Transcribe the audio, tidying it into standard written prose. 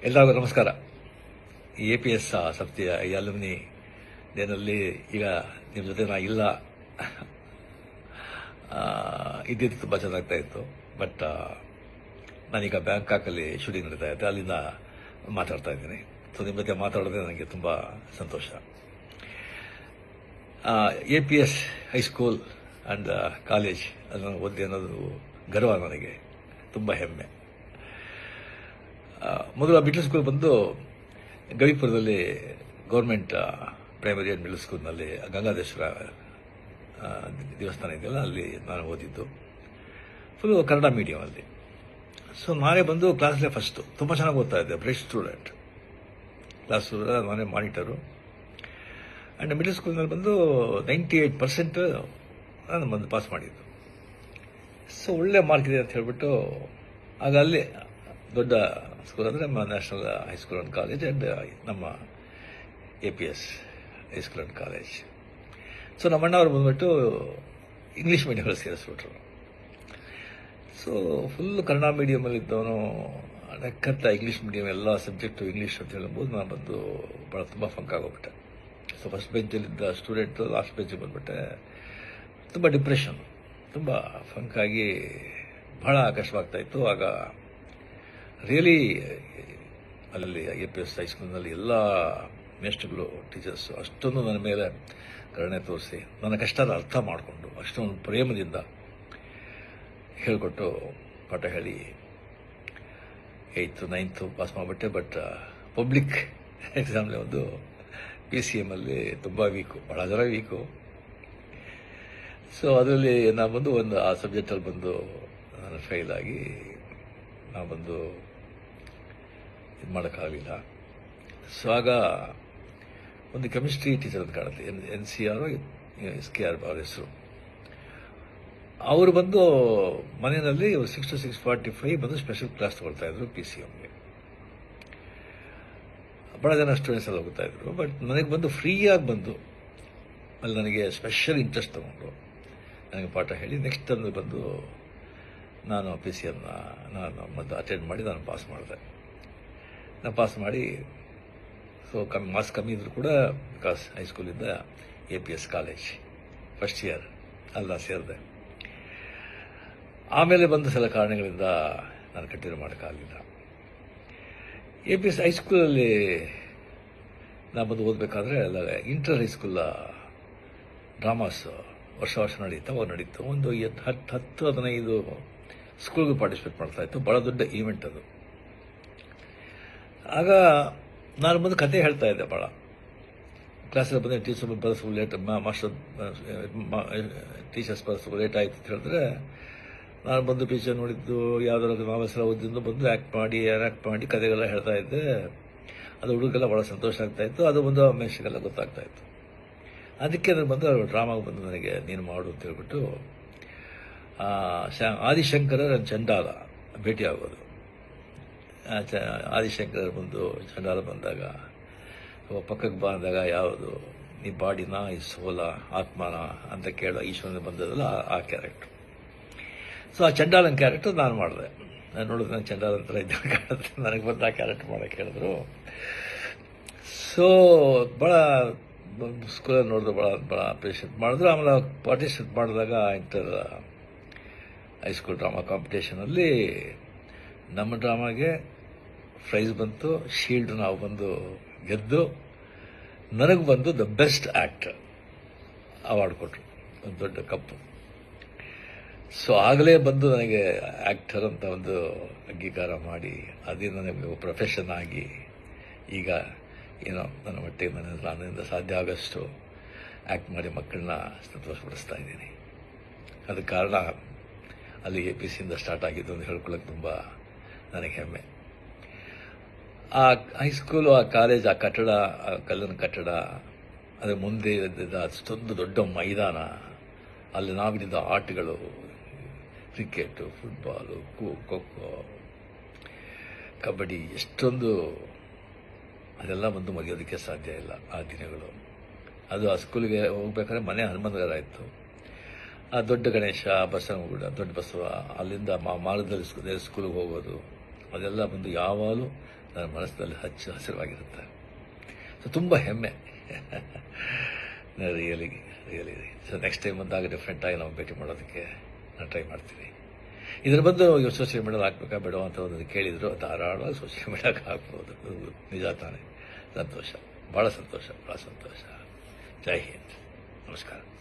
ಎಲ್ಲರಿಗೂ ನಮಸ್ಕಾರ. APS ಸಂಸ್ಥೆಯ ಈ ಅಲುಮಿನಿ ಡೇನಲ್ಲಿ ಈಗ ನಿಮ್ಮ ಜೊತೆ ನಾ ಇಲ್ಲ ಇದ್ದಿದ್ದು ತುಂಬ ಚೆನ್ನಾಗ್ತಾ ಇತ್ತು. ಬಟ್ ನಾನೀಗ ಬ್ಯಾಂಕಾಕಲ್ಲಿ ಶೂಟಿಂಗ್ ನಡೀತಾ ಇದ್ದೆ, ಅಲ್ಲಿಂದ ಮಾತಾಡ್ತಾ ಇದ್ದೀನಿ. ಸೊ ನಿಮ್ಮ ಜೊತೆ ಮಾತಾಡೋದೇ ನನಗೆ ತುಂಬ ಸಂತೋಷ. APS ಹೈಸ್ಕೂಲ್ ಆ್ಯಂಡ್ ಕಾಲೇಜ್ ಅದನ್ನು ಓದಿ ಅನ್ನೋದು ಗರ್ವ, ನನಗೆ ತುಂಬ ಹೆಮ್ಮೆ. ಮೊದಲು ಮಿಡ್ಲ್ ಸ್ಕೂಲ್ ಬಂದು ಗವಿಪುರದಲ್ಲಿ ಗೌರ್ಮೆಂಟ್ ಪ್ರೈಮರಿ ಆ್ಯಂಡ್ ಮಿಡ್ಲ್ ಸ್ಕೂಲ್ನಲ್ಲಿ ಗಂಗಾಧೇಶ್ವರ ದೇವಸ್ಥಾನ ಇದೆಯಲ್ಲ, ಅಲ್ಲಿ ನಾನು ಓದಿದ್ದು. ಫುಲ್ಲು ಕನ್ನಡ ಮೀಡಿಯಮಲ್ಲಿ. ಸೊ ನಾನೇ ಬಂದು ಕ್ಲಾಸ್ಲೇ ಫಸ್ಟು, ತುಂಬ ಚೆನ್ನಾಗಿ ಓದ್ತಾ ಇದ್ದೆ, ಬ್ರೈಟ್ ಸ್ಟೂಡೆಂಟ್. ಕ್ಲಾಸ್ ನಾನೇ ಮಾನಿಟರು. ಆ್ಯಂಡ್ ಮಿಡ್ಲ್ ಸ್ಕೂಲ್ನಲ್ಲಿ ಬಂದು 98% ನಾನು ಬಂದು ಪಾಸ್ ಮಾಡಿದ್ದು. ಸೊ ಒಳ್ಳೆ ಮಾರ್ಕ್ ಇದೆ ಅಂತ ಹೇಳಿಬಿಟ್ಟು ಆಗ ಅಲ್ಲಿ ದೊಡ್ಡ ಸ್ಕೂಲ್ ಅಂದರೆ ನಮ್ಮ national high school and college and ನಮ್ಮ APS high school and college. So ನಮ್ಮ ಅಣ್ಣವ್ರು ಬಂದುಬಿಟ್ಟು ಇಂಗ್ಲೀಷ್ ಮೀಡಿಯಮಲ್ಲಿ ಸೇರಿಸ್ಬಿಟ್ರು. ಸೊ ಫುಲ್ ಕನ್ನಡ ಮೀಡಿಯಮಲ್ಲಿ ಇದ್ದವನು ನಕ್ಕಂತ ಇಂಗ್ಲೀಷ್ ಮೀಡಿಯಮ್ ಎಲ್ಲ ಸಬ್ಜೆಕ್ಟು ಇಂಗ್ಲೀಷ್ ಅಂತ ಹೇಳ್ಬೋದು. ನಾನು ಬಂದು ಭಾಳ ತುಂಬ ಫಂಕ್ ಆಗೋಗ್ಬಿಟ್ಟೆ. ಸೊ ಫಸ್ಟ್ ಬೆಂಚಲ್ಲಿದ್ದ ಸ್ಟೂಡೆಂಟು ಲಾಸ್ಟ್ ಬೆಂಚಿಗೆ ಬಂದುಬಿಟ್ಟೆ. ತುಂಬ ಡಿಪ್ರೆಷನ್, ತುಂಬ ಫಂಕಾಗಿ ಭಾಳ ಕಷ್ಟವಾಗ್ತಾಯಿತ್ತು. ಆಗ ರಿಯಲಿ ಅಲ್ಲಿ APS ಹೈಸ್ಕೂಲ್ನಲ್ಲಿ ಎಲ್ಲ ಮೇಸ್ಟ್ರುಗಳು, ಟೀಚರ್ಸು ಅಷ್ಟೊಂದು ನನ್ನ ಮೇಲೆ ಕರುಣೆ ತೋರಿಸಿ, ನನ್ನ ಕಷ್ಟನ ಅರ್ಥ ಮಾಡಿಕೊಂಡು ಅಷ್ಟೊಂದು ಪ್ರೇಮದಿಂದ ಹೇಳಿಕೊಟ್ಟು ಪಾಠ ಹೇಳಿ 8th 9th ಪಾಸ್ ಮಾಡಿಬಿಟ್ಟೆ. ಬಟ್ ಪಬ್ಲಿಕ್ ಎಕ್ಸಾಮ್ಲಿ ಒಂದು PCM ಅಲ್ಲಿ ತುಂಬ ವೀಕು, ಭಾಳ ಜನ ವೀಕು. ಸೊ ಅದರಲ್ಲಿ ನಾನು ಬಂದು ಆ ಸಬ್ಜೆಕ್ಟಲ್ಲಿ ಬಂದು ನಾನು ಫೇಲ್ ಆಗಿ ನಾವು ಬಂದು ಇದು ಮಾಡೋಕ್ಕಾಗಲಿಲ್ಲ. ಸೊ ಆಗ ಒಂದು ಕೆಮಿಸ್ಟ್ರಿ ಟೀಚರ್ ಅಂತ ಕಾಣುತ್ತೆ, NCR SKR ಅವ್ರ ಹೆಸರು. ಅವರು ಬಂದು ಮನೆಯಲ್ಲಿ 6 to 6:45 ಬಂದು ಸ್ಪೆಷಲ್ ಕ್ಲಾಸ್ ತಗೊಳ್ತಾ ಇದ್ರು PCMಗೆ. ಭಾಳ ಜನ ಸ್ಟೂಡೆಂಟ್ಸ್ ಎಲ್ಲ ಹೋಗ್ತಾ ಇದ್ರು. ಬಟ್ ನನಗೆ ಬಂದು ಫ್ರೀಯಾಗಿ ಬಂದು ಅಲ್ಲಿ ನನಗೆ ಸ್ಪೆಷಲ್ ಇಂಟ್ರೆಸ್ಟ್ ತೊಗೊಂಡು ನನಗೆ ಪಾಠ ಹೇಳಿ ನೆಕ್ಸ್ಟ್ ತಂದು ಬಂದು ನಾನು PCMನ ನಾನು ಮತ್ತು ಅಟೆಂಡ್ ಮಾಡಿ ನಾನು ಪಾಸ್ ಮಾಡಿದೆ. ನಾನು ಪಾಸ್ ಮಾಡಿ ಸೊ ಮಾರ್ಕ್ಸ್ ಕಮ್ಮಿ ಇದ್ದರೂ ಕೂಡ ಬಿಕಾಸ್ ಹೈಸ್ಕೂಲಿಂದ APS ಕಾಲೇಜ್ ಫಸ್ಟ್ ಇಯರ್ ಅಲ್ಲ ಸೇರಿದೆ. ಆಮೇಲೆ ಬಂದ ಸಲ ಕಾರಣಗಳಿಂದ ನಾನು ಕಂಟಿನ್ಯೂ ಮಾಡೋಕ್ಕಾಗಲಿಲ್ಲ. APS ಹೈಸ್ಕೂಲಲ್ಲಿ ನಾನು ಬಂದು ಓದಬೇಕಾದ್ರೆ ಅಲ್ಲ ಇಂಟರ್ ಹೈಸ್ಕೂಲ ಡ್ರಾಮಾಸ್ ವರ್ಷ ನಡೀತು. ಒಂದು 10-15 ಸ್ಕೂಲ್ಗೆ ಪಾರ್ಟಿಸಿಪೇಟ್ ಮಾಡ್ತಾಯಿತ್ತು. ಭಾಳ ದೊಡ್ಡ ಈವೆಂಟ್ ಅದು. ಆಗ ನಾನು ಬಂದು ಕತೆ ಹೇಳ್ತಾ ಇದ್ದೆ ಭಾಳ. ಕ್ಲಾಸಲ್ಲಿ ಬಂದರೆ ಟೀಚರ್ ಬರೆಸು ಲೇಟ್, ಟೀಚರ್ಸ್ ಬರೆಸು ಲೇಟ್ ಆಯಿತು ಅಂತ ಹೇಳಿದ್ರೆ ನಾನು ಬಂದು ಟೀಚರ್ ನೋಡಿದ್ದು ಯಾವುದಾದ್ರು ನಾವೆಲ್ಲ ಓದಿದ್ದು ಬಂದು ಆ್ಯಕ್ಟ್ ಮಾಡಿ ಕತೆಗೆಲ್ಲ ಹೇಳ್ತಾ ಇದ್ದೆ. ಅದು ಹುಡುಗೆಲ್ಲ ಭಾಳ ಸಂತೋಷ ಆಗ್ತಾಯಿತ್ತು. ಅದು ಒಂದು ಮೆಷಿಗೆಲ್ಲ ಗೊತ್ತಾಗ್ತಾಯಿತ್ತು. ಅದಕ್ಕೆ ನನಗೆ ಬಂದು ಡ್ರಾಮಾಗೆ ಬಂದು ನನಗೆ ನೀನು ಮಾಡು ಅಂತ ಹೇಳ್ಬಿಟ್ಟು ಆದಿಶಂಕರ ನನ್ನ ಚಂಡಾಲ ಭೇಟಿ ಆಗೋದು. ಆದಿಶಂಕರ ಬಂದು ಚಂಡಾಲ ಬಂದಾಗ ಪಕ್ಕಕ್ಕೆ ಬಂದಾಗ ಯಾವುದು ನೀ ಬಾಡಿನ ಈ ಸೋಲ ಆತ್ಮನ ಅಂತ ಕೇಳೋ ಈಶ್ವರನ ಬಂದದಲ್ಲ ಆ ಕ್ಯಾರೆಕ್ಟ್ರು. ಸೊ ಆ ಚಂಡಾಲನ ಕ್ಯಾರೆಕ್ಟರ್ ನಾನು ಮಾಡಿದೆ. ನಾನು ನೋಡಿದ್ರೆ ನಾನು ಚಂಡಾಲನ ಥರ ಇದ್ದ ಕಾಣುತ್ತೆ. ನನಗೆ ಬಂದು ಆ ಕ್ಯಾರೆಕ್ಟರ್ ಮಾಡೋಕ್ಕೆ ಹೇಳಿದ್ರು. ಸೊ ಭಾಳ ಸ್ಕೂಲಲ್ಲಿ ನೋಡಿದ್ರು, ಭಾಳ ಅಪ್ರಿಷಿಯೇಟ್ ಮಾಡಿದ್ರು. ಆಮೇಲೆ ಪಾರ್ಟಿಸಿಪೇಟ್ ಮಾಡಿದಾಗ ಇಂಟರ್ ಹೈಸ್ಕೂಲ್ ಡ್ರಾಮಾ ಕಾಂಪಿಟೇಷನಲ್ಲಿ ನಮ್ಮ ಡ್ರಾಮಾಗೆ ಪ್ರೈಸ್ ಬಂತು, ಶೀಲ್ಡ್ ನಾವು ಬಂದು ಗೆದ್ದು ನನಗೆ ಬಂದು ದ ಬೆಸ್ಟ್ ಆ್ಯಕ್ಟರ್ ಅವಾರ್ಡ್ ಕೊಟ್ಟರು, ಒಂದು ದೊಡ್ಡ ಕಪ್ಪು. ಸೊ ಆಗಲೇ ಬಂದು ನನಗೆ ಆ್ಯಕ್ಟರ್ ಅಂತ ಒಂದು ಅಂಗೀಕಾರ ಮಾಡಿ ಅದೇ ನನಗೆ ಪ್ರೊಫೆಷನ್ ಆಗಿ ಈಗ ಏನೋ ನನ್ನ ಮಟ್ಟಿಗೆ ನನ್ನಿಂದ ಸಾಧ್ಯ ಆಗೋಷ್ಟು ಆ್ಯಕ್ಟ್ ಮಾಡಿ ಮಕ್ಕಳನ್ನ ಸಂತೋಷಪಡಿಸ್ತಾ ಇದ್ದೀನಿ. ಅದಕ್ಕೆ ಕಾರಣ ಅಲ್ಲಿ APCಯಿಂದ ಸ್ಟಾರ್ಟ್ ಆಗಿದ್ದು ಅಂತ ಹೇಳ್ಕೊಳ್ಳೋಕೆ ತುಂಬ ನನಗೆ ಹೆಮ್ಮೆ. ಆ ಹೈಸ್ಕೂಲು, ಆ ಕಾಲೇಜ್, ಆ ಕಟ್ಟಡ, ಆ ಕಲ್ಲಿನ ಕಟ್ಟಡ, ಅದರ ಮುಂದೆ ಇದ್ದಿದ್ದ ಅಷ್ಟೊಂದು ದೊಡ್ಡ ಮೈದಾನ, ಅಲ್ಲಿ ನಾವಿದ್ದ ಆಟಗಳು, ಕ್ರಿಕೆಟು, ಫುಟ್ಬಾಲು, ಖೋ-ಖೋ, ಕಬಡ್ಡಿ, ಎಷ್ಟೊಂದು ಅದೆಲ್ಲ ಬಂದು ಮುಗಿಯೋದಕ್ಕೆ ಸಾಧ್ಯ ಇಲ್ಲ ಆ ದಿನಗಳು. ಅದು ಆ ಸ್ಕೂಲಿಗೆ ಹೋಗ್ಬೇಕಾದ್ರೆ ಮನೆ ಹನುಮಂತಗರ ಇತ್ತು. ಆ ದೊಡ್ಡ ಗಣೇಶ, ಬಸವನಗುಡ, ದೊಡ್ಡ ಬಸವ, ಅಲ್ಲಿಂದ ಮಾರ್ಗದಲ್ಲಿ ಸ್ಕೂಲಿಗೆ ಹೋಗೋದು, ಅದೆಲ್ಲ ಬಂದು ಯಾವಾಗಲೂ ನನ್ನ ಮನಸ್ಸಿನಲ್ಲಿ ಹಸಿರವಾಗಿರುತ್ತೆ. ಸೊ ತುಂಬ ಹೆಮ್ಮೆ. ರಿಯಲಿ ಸೊ ನೆಕ್ಸ್ಟ್ ಟೈಮ್ ಬಂದಾಗ ಡಿಫ್ರೆಂಟಾಗಿ ನಾವು ಭೇಟಿ ಮಾಡೋದಕ್ಕೆ ನಾನು ಟ್ರೈ ಮಾಡ್ತೀನಿ. ಇದರ ಬಂದು ಸೋಷಿಯಲ್ ಮೀಡಿಯಾದಲ್ಲಿ ಹಾಕ್ಬೇಕಾ ಬೇಡ ಅಂತ ಒಂದು ಕೇಳಿದ್ರು. ಧಾರಾಳವಾಗಿ ಸೋಷಿಯಲ್ ಮೀಡಿಯಾಗೆ ಹಾಕ್ಬೋದು. ನಿಜ ತಾನೇ. ಸಂತೋಷ, ಭಾಳ ಸಂತೋಷ. ಜೈ ಹಿಂದ್. ನಮಸ್ಕಾರ.